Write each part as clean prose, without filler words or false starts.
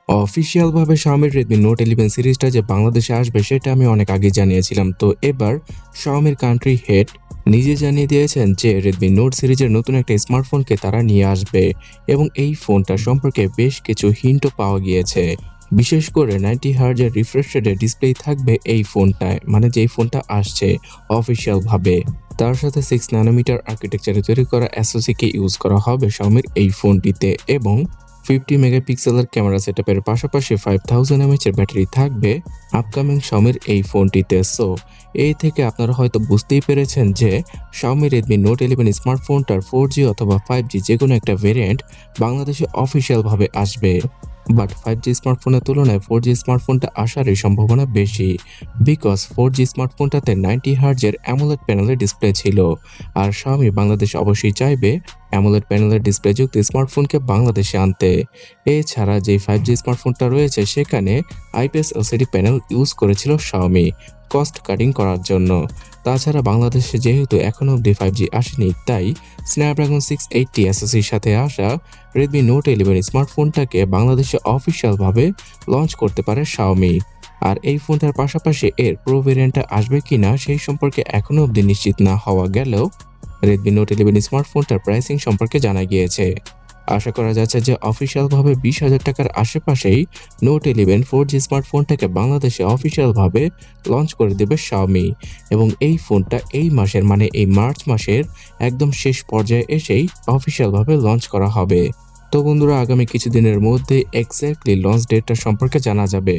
Official ভাবে Xiaomi Redmi Note 11 সিরিজটা যে বাংলাদেশে আসবে সেটা আমি অনেক আগে জানিয়েছিলাম। তো এবার Xiaomiর কান্ট্রি হেড নিজে জানিয়ে দিয়েছেন যে Redmi Note সিরিজের নতুন একটা স্মার্টফোনকে তারা নিয়ে আসবে এবং এই ফোনটা সম্পর্কে বেশ কিছু হিন্টও পাওয়া গিয়েছে। বিশেষ করে 90 হার্জ রিফ্রেশ রেটের ডিসপ্লে থাকবে এই ফোনটায়, মানে যেই ফোনটা আসছে অফিসিয়াল ভাবে। তার সাথে 6 ন্যানোমিটার আর্কিটেকচারে তৈরি করা SoC কে ইউজ করা হবে Xiaomiর এই ফোনটিতে এবং 50 মেগাপিক্সেলের ক্যামেরা সেটআপের পাশাপাশি 5000 mAh এর ব্যাটারি থাকবে আপকামিং Xiaomiর এই ফোনটিতে। সো এই থেকে আপনারা হয়তো বুঝতেই পেরেছেন যে Xiaomi Redmi Note 11 স্মার্টফোনটার 4G অথবা 5G যেকোনো একটা ভেরিয়েন্ট বাংলাদেশে অফিসিয়াল ভাবে আসবে। বাট 5G স্মার্টফোনের তুলনায় 4G স্মার্টফোনটা আসারই সম্ভাবনা বেশি, বিকজ 4G স্মার্টফোনটাতে 90 হার্জের অ্যামোলেড প্যানেলের ডিসপ্লে ছিল আর Xiaomi বাংলাদেশ অবশ্যই চাইবে অ্যামোলেড প্যানেলের ডিসপ্লে যুক্ত স্মার্টফোনকে বাংলাদেশে আনতে। এছাড়া যে 5G স্মার্টফোনটা রয়েছে সেখানে IPS LCD প্যানেল ইউজ করেছিল Xiaomi কস্ট কাটিং করার জন্য। তাছাড়া বাংলাদেশে যেহেতু এখনো অবধি 5G আসেনি, তাই স্ন্যাপড্রাগন 680 SoCর সাথে আসা Redmi Note 11 স্মার্টফোনটাকে বাংলাদেশে অফিসিয়ালভাবে লঞ্চ করতে পারে Xiaomi। আর এই ফোনটার পাশাপাশি এর প্রো ভেরিয়েন্টটা আসবে কিনা সেই সম্পর্কে এখনো অবধি নিশ্চিত না হওয়া গেলেও Redmi Note 11 স্মার্টফোনটার প্রাইসিং সম্পর্কে জানা গিয়েছে। আশা করা যাচ্ছে যে অফিসিয়ালভাবে 20,000 টাকার আশেপাশেই Note 11 4G স্মার্টফোনটাকে বাংলাদেশে অফিসিয়ালভাবে লঞ্চ করে দেবে Xiaomi এবং এই ফোনটা এই মাসের, মানে এই মার্চ মাসের একদম শেষ পর্যায়ে এসেই অফিসিয়ালভাবে লঞ্চ করা হবে। তো বন্ধুরা, আগামী কিছুদিনের মধ্যে এক্স্যাক্টলি লঞ্চ ডেটটা সম্পর্কে জানা যাবে।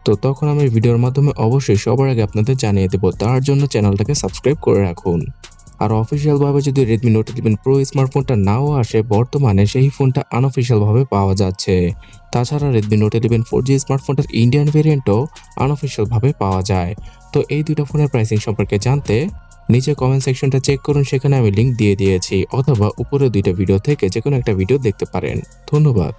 তো তখন আমি ভিডিওর মাধ্যমে অবশ্যই সবার আগে আপনাদের জানিয়ে দেব। তার জন্য চ্যানেলটাকে সাবস্ক্রাইব করে রাখুন। আর অফিসিয়ালভাবে যদি Redmi Note 11 Pro স্মার্টফোনটা নাও আসে, বর্তমানে সেই ফোনটা আনঅফিসিয়ালভাবে পাওয়া যাচ্ছে। তাছাড়া Redmi Note 11 4G স্মার্টফোনটার ইন্ডিয়ান ভেরিয়েন্টও আনঅফিসিয়ালভাবে পাওয়া যায়। তো এই দুটো ফোনের প্রাইসিং সম্পর্কে জানতে নিচে কমেন্ট সেকশনটা চেক করুন, সেখানে আমি লিঙ্ক দিয়ে দিয়েছি, অথবা উপরে দুইটা ভিডিও থেকে যে কোনো একটা ভিডিও দেখতে পারেন। ধন্যবাদ।